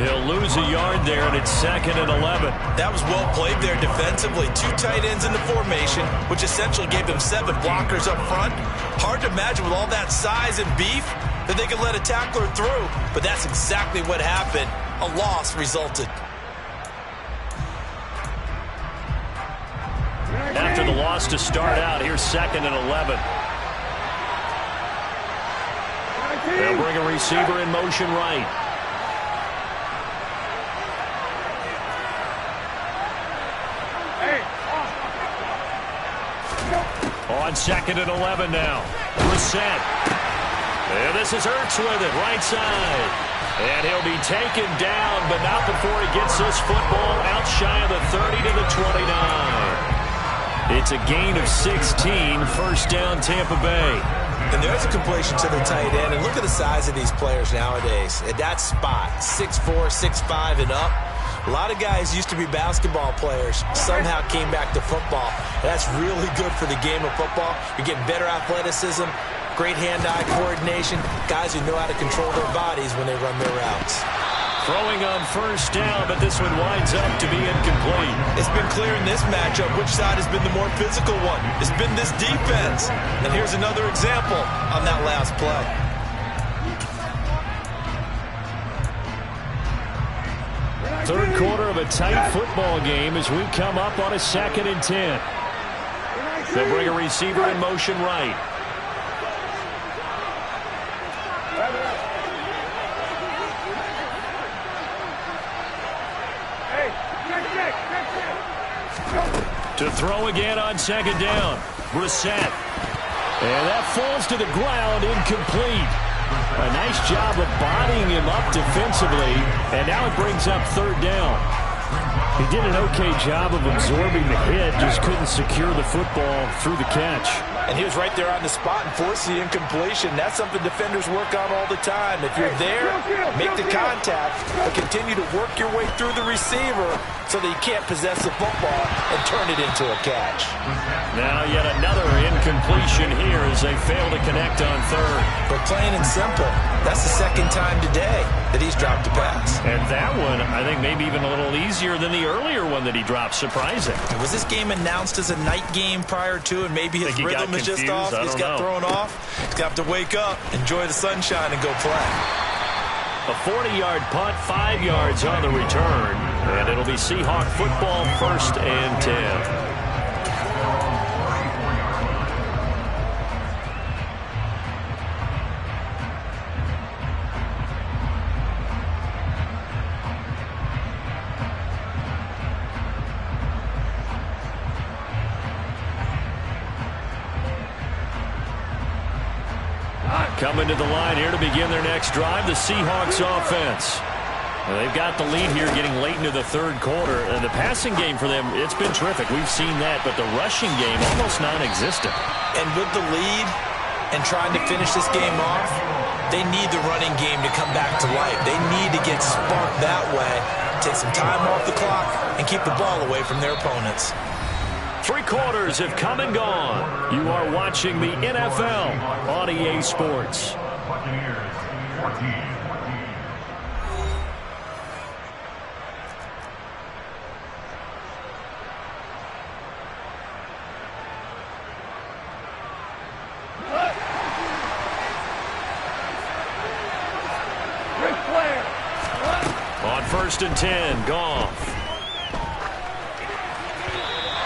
He'll lose a yard there, and it's 2nd and 11. That was well played there defensively. 2 tight ends in the formation, which essentially gave them 7 blockers up front. Hard to imagine with all that size and beef that they could let a tackler through, but that's exactly what happened. A loss resulted. After the loss to start out, here's 2nd and 11. They'll bring a receiver in motion right. On 2nd and 11 now. Brissett. And this is Ertz with it, right side. And he'll be taken down, but not before he gets this football out shy of the 30 to the 29. It's a gain of 16, first down Tampa Bay. And there's a completion to the tight end. And look at the size of these players nowadays. At that spot, 6'4", 6'5", and up. A lot of guys used to be basketball players, somehow came back to football. That's really good for the game of football. You're getting better athleticism, great hand-eye coordination, guys who know how to control their bodies when they run their routes. Throwing on first down, but this one winds up to be incomplete. It's been clear in this matchup which side has been the more physical one. It's been this defense. And here's another example on that last play. Third quarter of a tight football game as we come up on a 2nd and 10. They'll bring a receiver in motion right. To throw again on 2nd down. Brissett. And that falls to the ground, incomplete. A nice job of bodying him up defensively, and now it brings up 3rd down. He did an okay job of absorbing the hit, just couldn't secure the football through the catch. And he was right there on the spot and forced the incompletion. That's something defenders work on all the time. If you're there, make the contact, but continue to work your way through the receiver so that you can't possess the football and turn it into a catch. Now yet another incompletion here as they fail to connect on 3rd. But plain and simple, that's the 2nd time today that he's dropped a pass. And that one, I think, maybe even a little easier than the earlier one that he dropped. Surprising. Was this game announced as a night game prior to, and maybe his rhythm is just off? He's got thrown off. He's got to wake up, enjoy the sunshine, and go play. A 40-yard punt, 5 yards on the return, and it'll be Seahawk football, 1st and 10. Coming to the line here to begin their next drive, the Seahawks offense. They've got the lead here getting late into the 3rd quarter. And the passing game for them, it's been terrific. We've seen that, but the rushing game almost non-existent. And with the lead and trying to finish this game off, they need the running game to come back to life. They need to get sparked that way, take some time off the clock, and keep the ball away from their opponents. 3 quarters have come and gone. You are watching the NFL on EA Sports. On 1st and 10, Goff.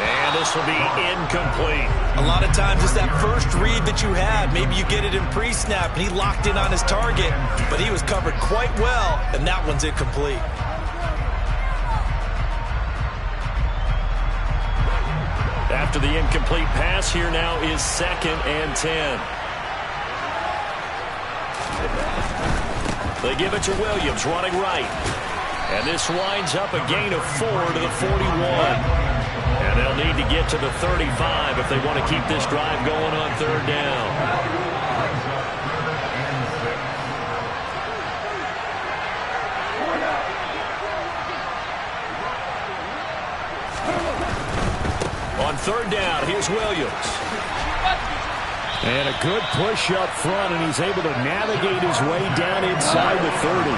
And this will be incomplete. A lot of times it's that first read that you had. Maybe you get it in pre-snap, and he locked in on his target, but he was covered quite well, and that one's incomplete. After the incomplete pass, here now is 2nd and 10. They give it to Williams, running right. And this winds up a gain of 4 to the 41. And they'll need to get to the 35 if they want to keep this drive going on 3rd down. On 3rd down, here's Williams. And a good push up front, and he's able to navigate his way down inside the 30.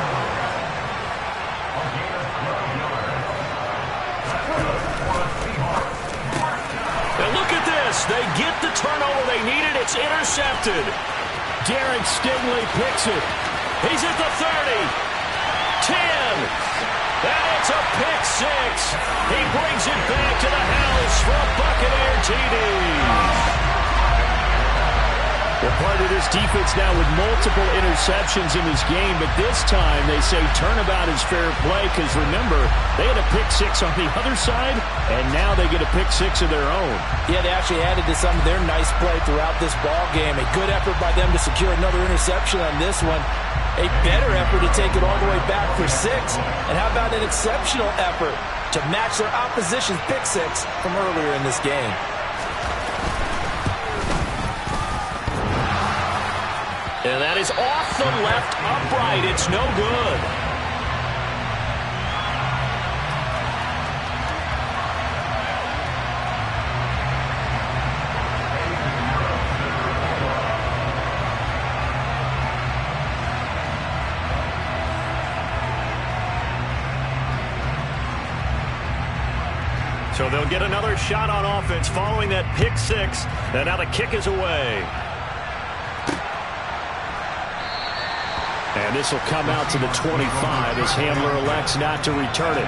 turnover they needed. It's intercepted. Derek Stingley picks it. He's at the 30. 10. And it's a pick six. He brings it back to the house for a Buccaneer TD. Well, part of this defense now with multiple interceptions in this game, but this time they say turnabout is fair play because, remember, they had a pick six on the other side, and now they get a pick six of their own. Yeah, they actually added to some of their nice play throughout this ball game. A good effort by them to secure another interception on this one. A better effort to take it all the way back for 6. And how about an exceptional effort to match their opposition's pick six from earlier in this game? And that is off the left upright. It's no good. So they'll get another shot on offense following that pick six. And now the kick is away. And this will come out to the 25 as Handler elects not to return it.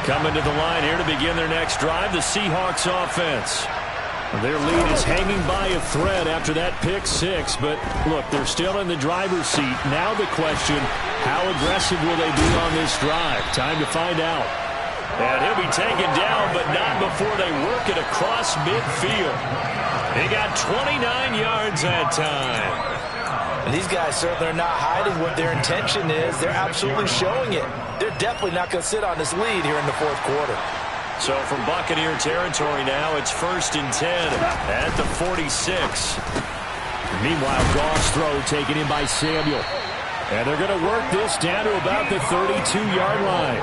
Coming to the line here to begin their next drive, the Seahawks offense. Their lead is hanging by a thread after that pick six, but look, they're still in the driver's seat. Now the question, how aggressive will they be on this drive? Time to find out. And he'll be taken down, but not before they work it across midfield. They got 29 yards that time. And these guys certainly are not hiding what their intention is. They're absolutely showing it. They're definitely not going to sit on this lead here in the fourth quarter. So from Buccaneer territory now, it's 1st and 10 at the 46. Meanwhile, Goff's throw taken in by Samuel. And they're going to work this down to about the 32-yard line.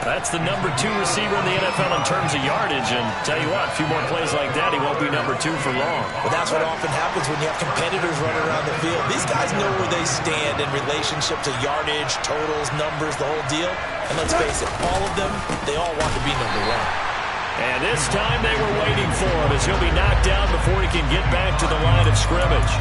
That's the number 2 receiver in the NFL in terms of yardage. And tell you what, a few more plays like that, he won't be number 2 for long. Well, that's what often happens when you have competitors running around the field. These guys know where they stand in relationship to yardage, totals, numbers, the whole deal. And let's face it, all of them, they all want to be number 1. And this time they were waiting for him as he'll be knocked down before he can get back to the line of scrimmage.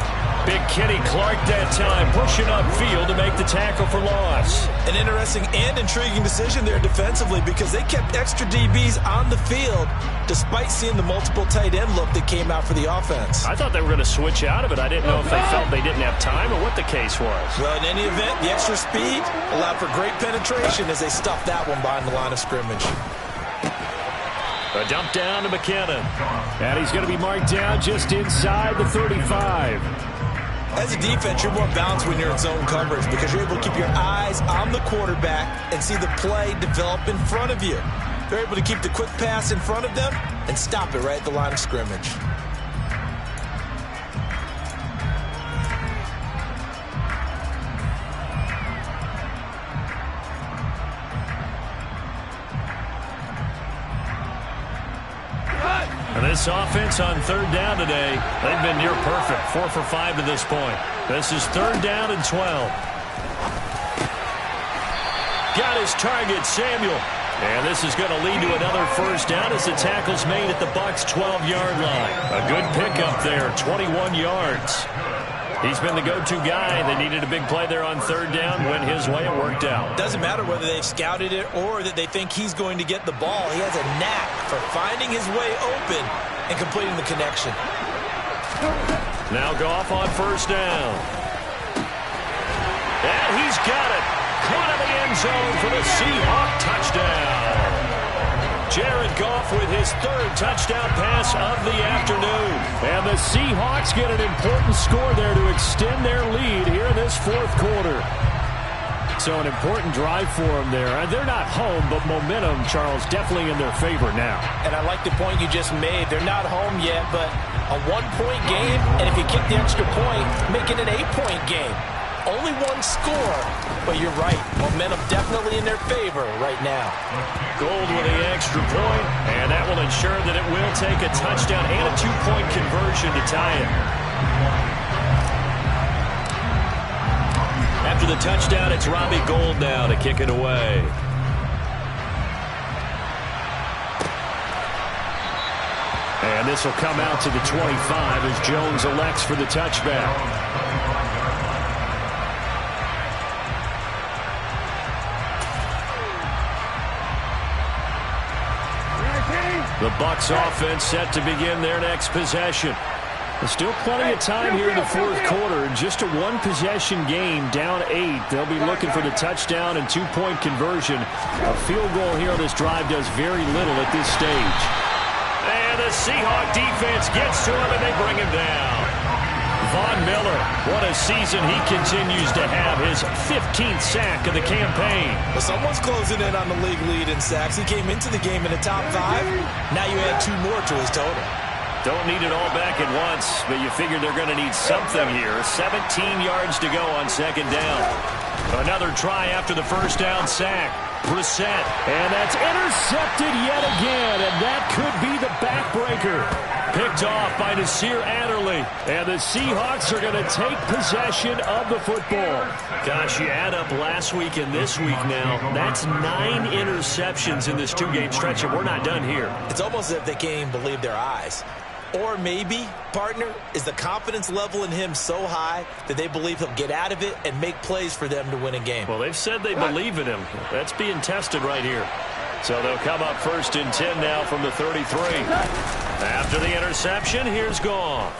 Big Kenny Clark that time pushing upfield to make the tackle for loss. An interesting and intriguing decision there defensively because they kept extra DBs on the field despite seeing the multiple tight end look that came out for the offense. I thought they were going to switch out of it. I didn't know if they felt they didn't have time or what the case was. Well, in any event, the extra speed allowed for great penetration as they stuffed that one behind the line of scrimmage. A dump down to McKinnon. And he's going to be marked down just inside the 35. As a defense, you're more balanced when you're in zone coverage because you're able to keep your eyes on the quarterback and see the play develop in front of you. They're able to keep the quick pass in front of them and stop it right at the line of scrimmage. And this offense on 3rd down today, they've been near perfect. 4 for 5 to this point. This is 3rd down and 12. Got his target, Samuel. And this is going to lead to another 1st down as the tackle's made at the Bucs' 12-yard line. A good pickup there, 21 yards. He's been the go-to guy. They needed a big play there on 3rd down. Went his way, it worked out. Doesn't matter whether they've scouted it or that they think he's going to get the ball. He has a knack for finding his way open and completing the connection. Now Goff on 1st down. And he's got it. Caught in the end zone for the Seahawk touchdown. Jared Goff with his 3rd touchdown pass of the afternoon. And the Seahawks get an important score there to extend their lead here in this 4th quarter. So an important drive for them there. They're not home, but momentum, Charles, definitely in their favor now. And I like the point you just made. They're not home yet, but a 1-point game, and if you kick the extra point, make it an 8-point game. Only one score, but you're right. Momentum definitely in their favor right now. Gold with the extra point, and that will ensure that it will take a touchdown and a 2-point conversion to tie it. After the touchdown, it's Robbie Gould now to kick it away. And this will come out to the 25 as Jones elects for the touchback. The Bucs offense set to begin their next possession. There's still plenty of time here in the fourth quarter. Just a one-possession game, down 8. They'll be looking for the touchdown and 2-point conversion. A field goal here on this drive does very little at this stage. And the Seahawk defense gets to him, and they bring him down. Von Miller, what a season he continues to have. His 15th sack of the campaign. Well, someone's closing in on the league lead in sacks. He came into the game in the top 5. Now you add 2 more to his total. Don't need it all back at once, but you figure they're going to need something here. 17 yards to go on second down. Another try after the first down sack. Brissett, and that's intercepted yet again, and that could be the backbreaker. Picked off by Nasir Adderley, and the Seahawks are going to take possession of the football. Gosh, you add up last week and this week now, that's 9 interceptions in this 2-game stretch, and we're not done here. It's almost as if they can't even believe their eyes. Or maybe, partner, is the confidence level in him so high that they believe he'll get out of it and make plays for them to win a game. Well, they've said they believe in him. That's being tested right here. So they'll come up 1st and 10 now from the 33. After the interception, here's Goff.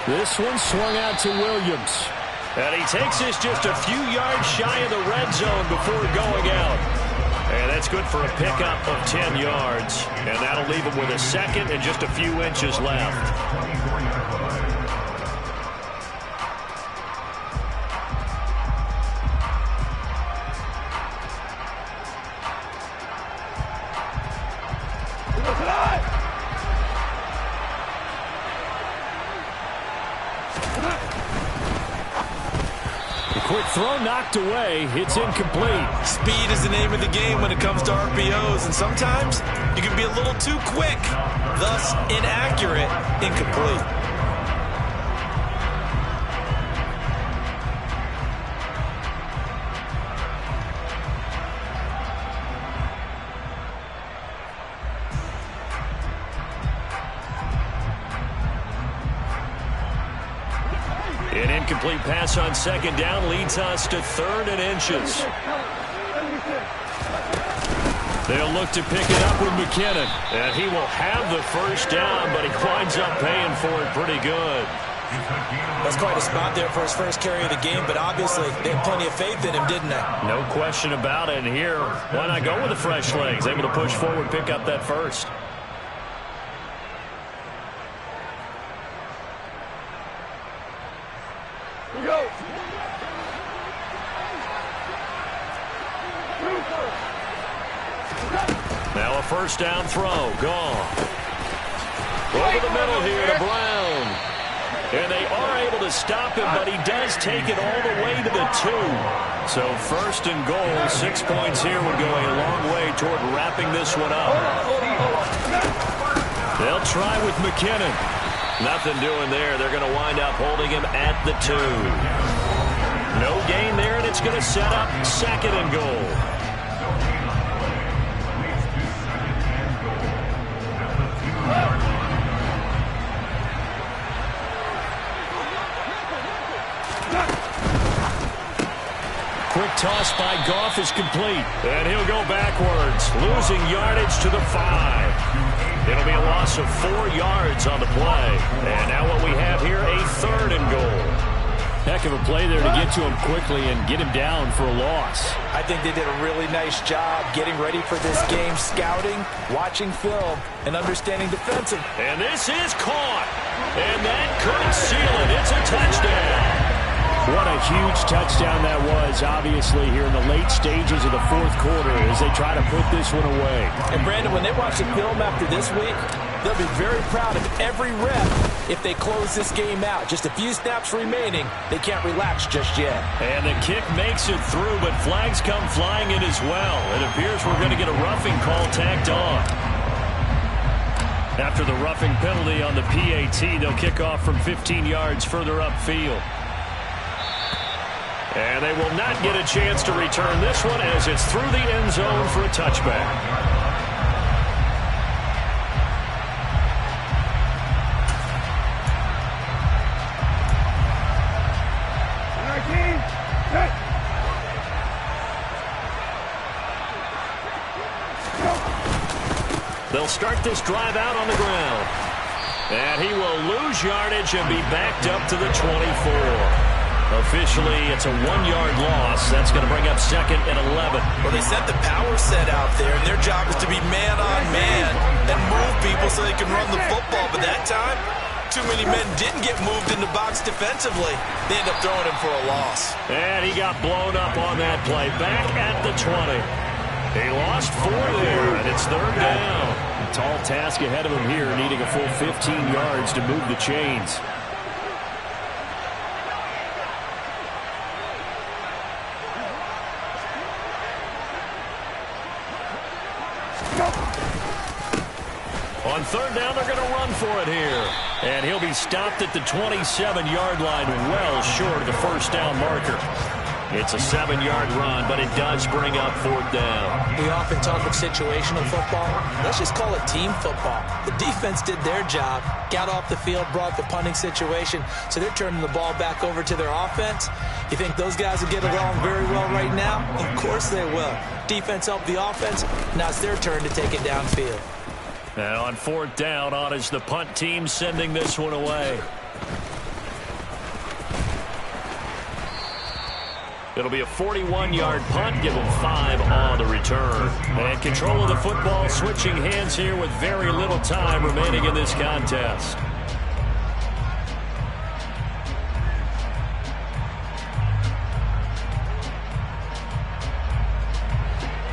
This one swung out to Williams. And he takes this just a few yards shy of the red zone before going out. And that's good for a pickup of 10 yards. And that'll leave him with a second and just a few inches left. Quick throw knocked away. It's incomplete. Speed is the name of the game when it comes to RPOs, and sometimes you can be a little too quick, thus inaccurate, incomplete. An incomplete pass on second down leads us to 3rd and inches. They'll look to pick it up with McKinnon. And he will have the first down, but he winds up paying for it pretty good. That's quite a spot there for his first carry of the game, but obviously they had plenty of faith in him, didn't they? No question about it. And here, why not go with the fresh legs? Able to push forward, pick up that first. Now a first down throw. Gone. Over the middle here to Brown. And they are able to stop him, but he does take it all the way to the 2. So 1st and goal, 6 points here would go a long way toward wrapping this one up. They'll try with McKinnon. Nothing doing there. They're going to wind up holding him at the 2. No gain there, and it's going to set up 2nd and goal. Quick toss by Goff is complete. And he'll go backwards, losing yardage to the 5. It'll be a loss of 4 yards on the play. And now what we have here, a 3rd and goal. Heck of a play there to get to him quickly and get him down for a loss. I think they did a really nice job getting ready for this game, scouting, watching film, and understanding defensive. And this is caught. And that could seal it. It's a touchdown. What a huge touchdown that was, obviously, here in the late stages of the fourth quarter as they try to put this one away. And, Brandon, when they watch the film after this week, They'll be very proud of every rep if they close this game out. Just a few snaps remaining. They can't relax just yet. And the kick makes it through, but flags come flying in as well. It appears we're going to get a roughing call tacked on. After the roughing penalty on the PAT, they'll kick off from 15 yards further upfield. And they will not get a chance to return this one as it's through the end zone for a touchback. They'll start this drive out on the ground. And he will lose yardage and be backed up to the 24. Officially, it's a 1-yard loss. That's going to bring up 2nd and 11. Well, they set the power set out there, and their job is to be man-on-man and move people so they can run the football. But that time, too many men didn't get moved in the box defensively. They end up throwing him for a loss. And he got blown up on that play. Back at the 20. He lost 4 there, and it's 3rd down. A tall task ahead of him here, needing a full 15 yards to move the chains. On 3rd down, they're going to run for it here. And he'll be stopped at the 27-yard line, well short of the 1st down marker. It's a 7-yard run, but it does bring up 4th down. We often talk of situational football. Let's just call it team football. The defense did their job, got off the field, brought the punting situation, so they're turning the ball back over to their offense. You think those guys will get along very well right now? Of course they will. Defense helped the offense. Now it's their turn to take it downfield. And on 4th down, on is the punt team sending this one away. It'll be a 41-yard punt, give them 5 on the return. And control of the football, switching hands here with very little time remaining in this contest.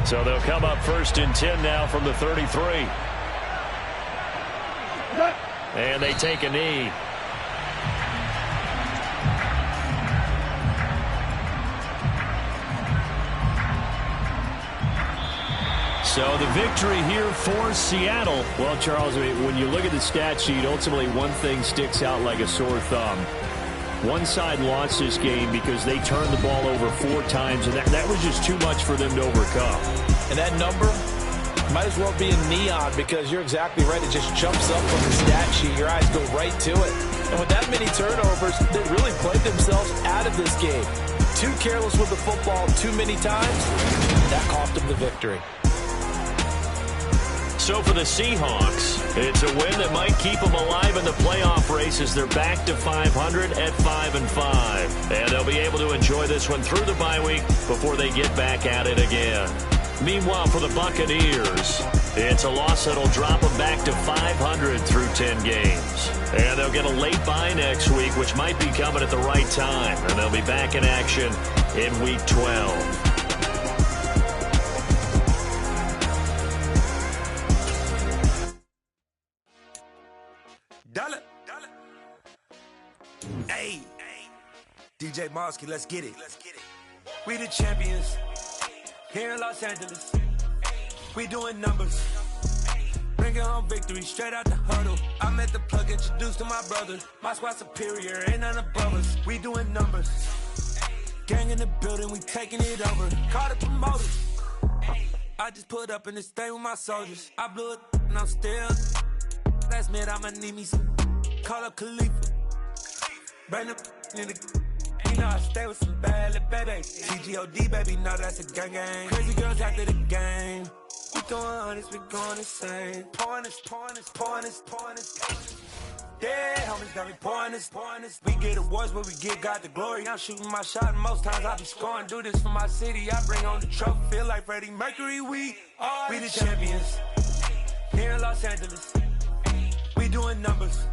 So they'll come up 1st and 10 now from the 33. And they take a knee. So the victory here for Seattle. Well, Charles, when you look at the stat sheet, ultimately one thing sticks out like a sore thumb. One side lost this game because they turned the ball over 4 times, and that was just too much for them to overcome. And that number might as well be in neon because you're exactly right. It just jumps up on the stat sheet. Your eyes go right to it. And with that many turnovers, they really played themselves out of this game. Too careless with the football too many times. That cost them the victory. So for the Seahawks, it's a win that might keep them alive in the playoff race as they're back to 500 at 5-5. And they'll be able to enjoy this one through the bye week before they get back at it again. Meanwhile, for the Buccaneers, it's a loss that'll drop them back to 500 through 10 games. And they'll get a late bye next week, which might be coming at the right time. And they'll be back in action in Week 12. Hey, DJ Mosky, let's get it. We the champions here in Los Angeles. We doing numbers. Bringing home victory straight out the huddle. I met the plug, introduced to my brother. My squad superior, ain't none above us. We doing numbers. Gang in the building, we taking it over. Call the promoters. I just put up in this thing with my soldiers. I blew it and I'm still. Last minute I'ma need me some. Call up Khalifa. Bring up in the. You know I stay with some bad little baby. TGOD, baby, know that's a gang gang. Crazy girls after the game. We going honest, we going insane. Pouring this. Yeah, homies got me pouring this. We get awards, but we give God the glory. I'm shooting my shot, and most times I be scoring. Do this for my city, I bring on the trophy. Feel like Freddie Mercury, we the champions. Here in Los Angeles, we doing numbers.